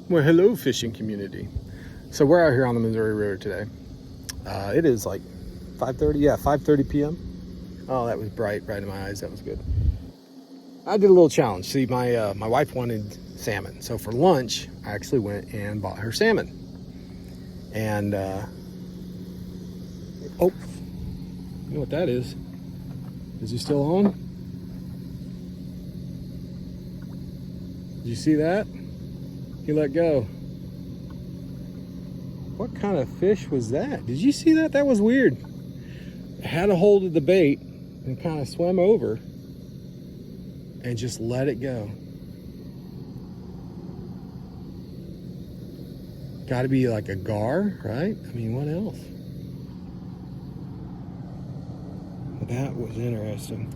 Well, hello, fishing community. So we're out here on the Missouri River today. It is like 5:30. Yeah, 5:30 p.m. Oh, that was bright in my eyes. That was good. I did a little challenge. See, my wife wanted salmon, so for lunch I actually went and bought her salmon. And oh, you know what that is? Is he still on? Did you see that? He let go. What kind of fish was that? Did you see that? That was weird. It had a hold of the bait and kind of swam over and just let it go. Got to be like a gar, right? I mean, what else? That was interesting.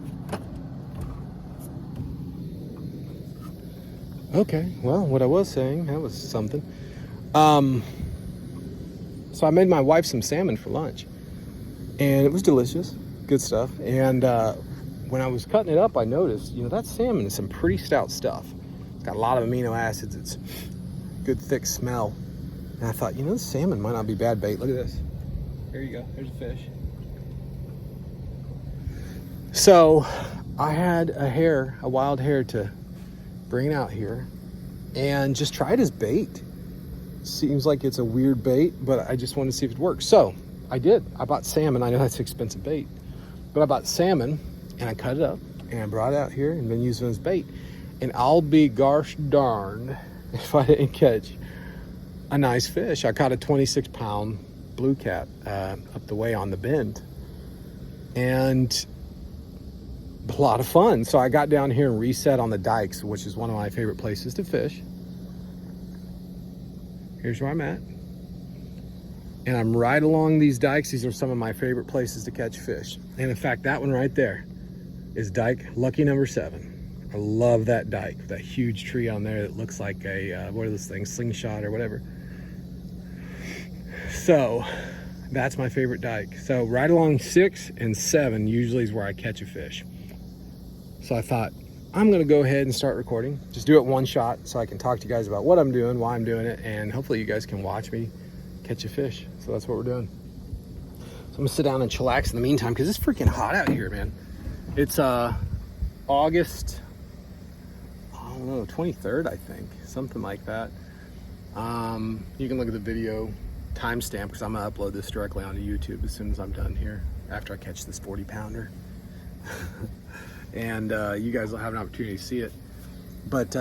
Okay, well, what I was saying, that was something. So I made my wife some salmon for lunch, and it was delicious, good stuff. And when I was cutting it up, I noticed, that salmon is some pretty stout stuff. It's got a lot of amino acids. It's good, thick smell. And I thought, this salmon might not be bad bait. Look at this. There you go. There's a fish. So I had a wild hare to bring out here and just try it as bait. Seems like it's a weird bait, but I just wanted to see if it works. So I did. I bought salmon. I know that's expensive bait, but I bought salmon and I cut it up and I brought it out here and been using it as bait. And I'll be gosh darned if I didn't catch a nice fish. I caught a 26-pound blue cat up the way on the bend, and a lot of fun. So I got down here and reset on the dikes, which is one of my favorite places to fish. Here's where I'm at. And I'm right along these dikes. These are some of my favorite places to catch fish. And in fact, that one right there is dike lucky number 7. I love that dike, that huge tree on there that looks like a, what are those things, slingshot or whatever. So that's my favorite dike. So right along 6 and 7 usually is where I catch a fish. So I thought, I'm gonna go ahead and start recording. Just do it one shot so I can talk to you guys about what I'm doing, why I'm doing it, and hopefully you guys can watch me catch a fish. So that's what we're doing. So I'm gonna sit down and chillax in the meantime because it's freaking hot out here, man. It's August, I don't know, 23rd, I think, something like that. You can look at the video timestamp because I'm gonna upload this directly onto YouTube as soon as I'm done here after I catch this 40-pounder. And you guys will have an opportunity to see it. But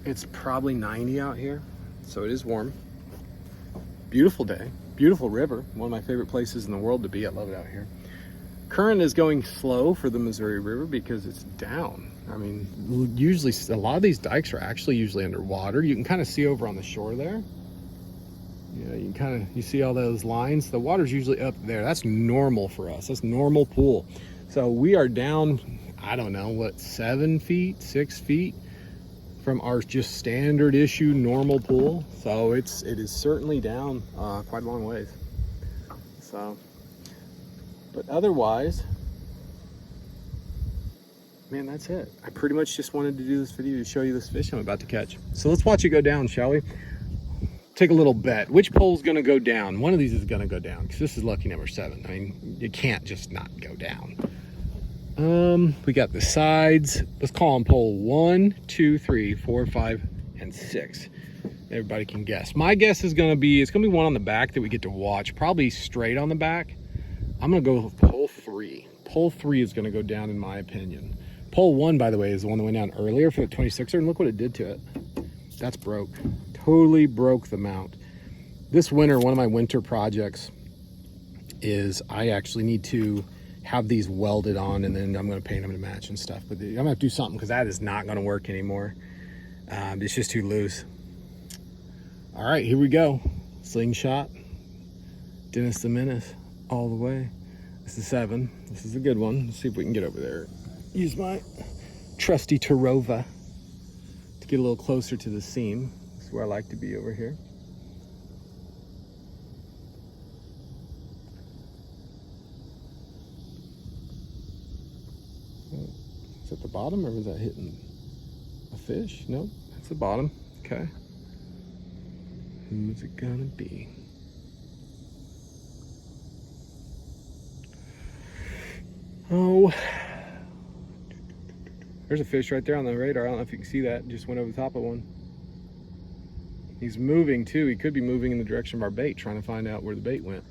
it's probably 90 out here, so it is warm. Beautiful day, beautiful river, one of my favorite places in the world to be. I love it out here. Current is going slow for the Missouri River because it's down. I mean, usually a lot of these dikes are actually usually underwater. You can kind of see over on the shore there. You you see all those lines. The water's usually up there. That's normal for us. That's normal pool. So we are down, I don't know, what, 7 feet, 6 feet from our just standard issue normal pool. So it is certainly down quite a long ways. So, but otherwise, man, that's it. I pretty much just wanted to do this video to show you this fish I'm about to catch. So let's watch it go down, shall we? Take a little bet. Which pole's gonna go down? One of these is gonna go down because this is lucky number 7. I mean, you can't just not go down. We got the sides. Let's call them pole 1, 2, 3, 4, 5, and 6. Everybody can guess. My guess is gonna be, it's gonna be one on the back that we get to watch, probably straight on the back. I'm gonna go with pole 3. Pole 3 is gonna go down in my opinion. Pole 1, by the way, is the one that went down earlier for the 26er, and look what it did to it. That's broke. Totally broke the mount. This winter, one of my winter projects is I actually need to have these welded on, and then I'm going to paint them to match and stuff. But I'm going to have to do something because that is not going to work anymore. It's just too loose. All right, here we go. Slingshot. Dennis the Menace all the way. This is 7. This is a good one. Let's see if we can get over there. Use my trusty Tarova to get a little closer to the seam. That's where I like to be over here. Is that the bottom, or was that hitting a fish? Nope, It's the bottom. Okay. Who's it gonna be? Oh, there's a fish right there on the radar. I don't know if you can see that. Just went over the top of one. He's moving too. He could be moving in the direction of our bait, trying to find out where the bait went.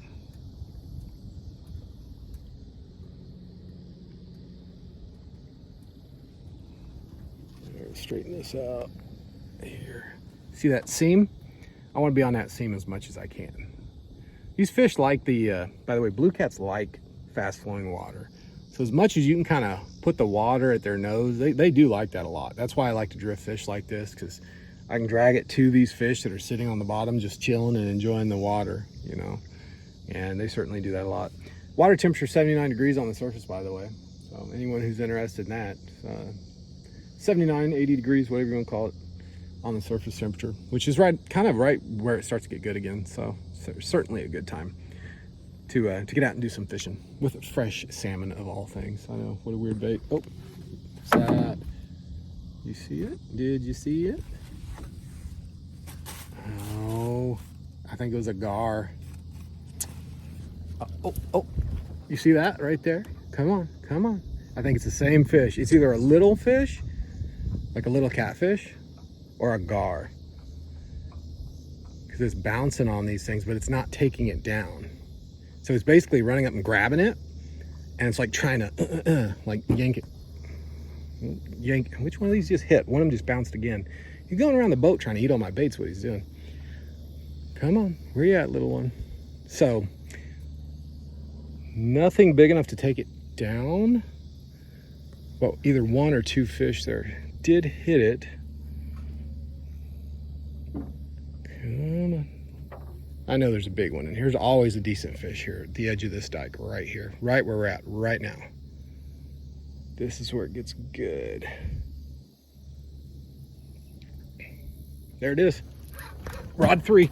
Straighten this out here. See that seam? I want to be on that seam as much as I can. These fish like the, by the way, blue cats like fast flowing water. So as much as you can kind of put the water at their nose, they do like that a lot. That's why I like to drift fish like this, because I can drag it to these fish that are sitting on the bottom, just chilling and enjoying the water, you know. And they certainly do that a lot. Water temperature 79 degrees on the surface, by the way. So anyone who's interested in that, 79, 80 degrees, whatever you want to call it, on the surface temperature, which is kind of right where it starts to get good again. So certainly a good time to get out and do some fishing with fresh salmon of all things. I know, what a weird bait. Oh, what's that? You see it? Did you see it? Oh, I think it was a gar. Oh, you see that right there? Come on, come on. I think it's the same fish. It's either a little fish, like a little catfish, or a gar. Because it's bouncing on these things, but it's not taking it down. So it's basically running up and grabbing it, and it's like trying to like yank it. Yank. Which one of these just hit? One of them just bounced again. He's going around the boat trying to eat all my baits. What he's doing. Come on, where you at, little one? So nothing big enough to take it down. Well, either one or two fish there did hit it. Come on. I know there's a big one, and here's always a decent fish here at the edge of this dike right here, right where we're at right now. This is where it gets good. There it is. Rod 3.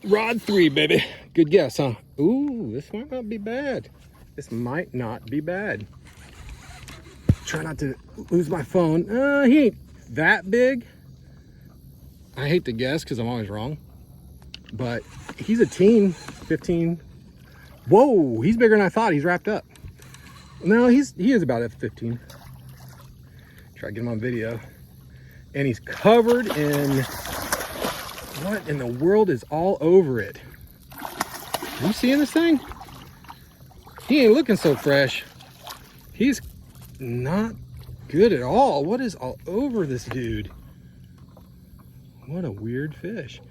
Rod 3, baby. Good guess, huh? Ooh, this might not be bad. This might not be bad. Try not to lose my phone. He ain't that big. I hate to guess because I'm always wrong. But he's a teen, 15. Whoa, he's bigger than I thought. He's wrapped up. No, he is about F15. Try to get him on video. And he's covered in, what in the world is all over it? Are you seeing this thing? He ain't looking so fresh. He's not good at all. What is all over this dude? What a weird fish.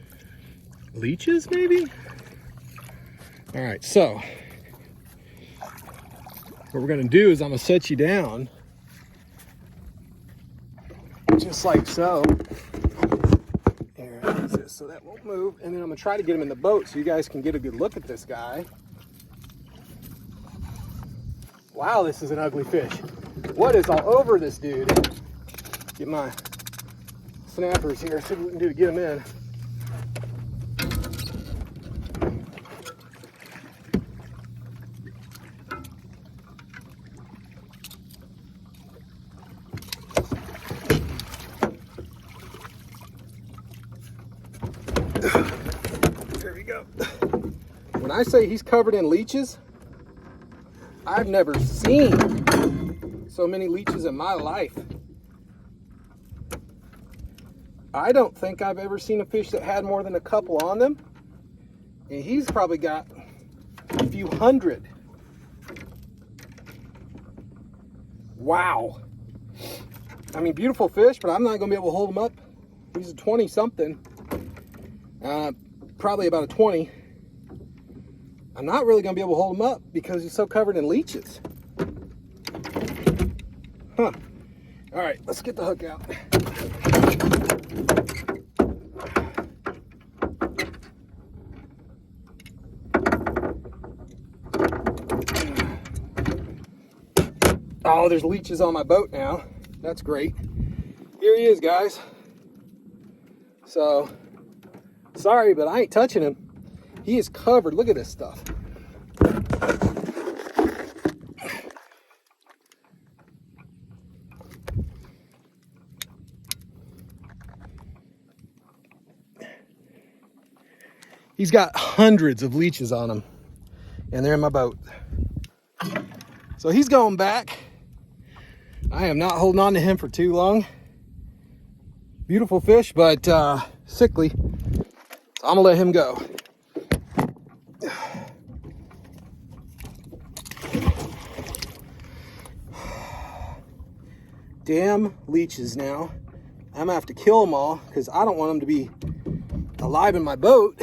Leeches, maybe? All right, so what we're gonna do is I'm gonna set you down just like so. Here, is this, so that won't move. And then I'm gonna try to get him in the boat so you guys can get a good look at this guy. Wow, this is an ugly fish. What is all over this dude? Get my snappers here, see what we can do to get him in. There we go. When I say he's covered in leeches, I've never seen so many leeches in my life. I don't think I've ever seen a fish that had more than a couple on them. And he's probably got a few hundred. Wow. I mean, beautiful fish, but I'm not going to be able to hold him up. He's a 20 something. Probably about a 20. I'm not really going to be able to hold him up because he's so covered in leeches. Huh. All right, let's get the hook out. Oh, there's leeches on my boat now. That's great. Here he is, guys. So, sorry, but I ain't touching him. He is covered. Look at this stuff. He's got hundreds of leeches on him, and they're in my boat. So he's going back. I am not holding on to him for too long. Beautiful fish, but sickly. So I'm gonna let him go. Damn leeches now. I'm gonna have to kill them all because I don't want them to be alive in my boat.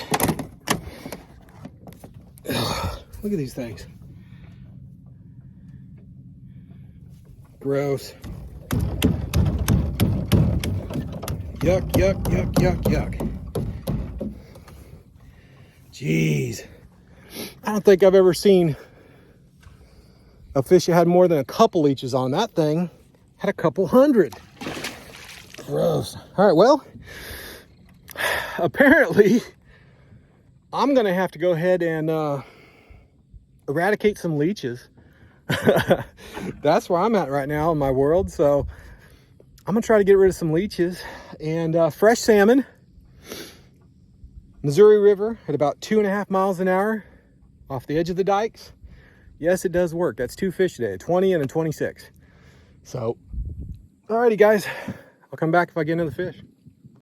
Look at these things. Gross. Yuck, yuck, yuck, yuck, yuck. Jeez. I don't think I've ever seen a fish that had more than a couple leeches on. That thing had a couple hundred. Gross. All right, well, apparently I'm gonna have to go ahead and eradicate some leeches. That's where I'm at right now in my world. So I'm gonna try to get rid of some leeches and fresh salmon. Missouri River at about 2.5 miles an hour off the edge of the dikes. Yes, it does work. That's 2 fish today, a 20 and a 26. So, alrighty guys, I'll come back if I get another fish.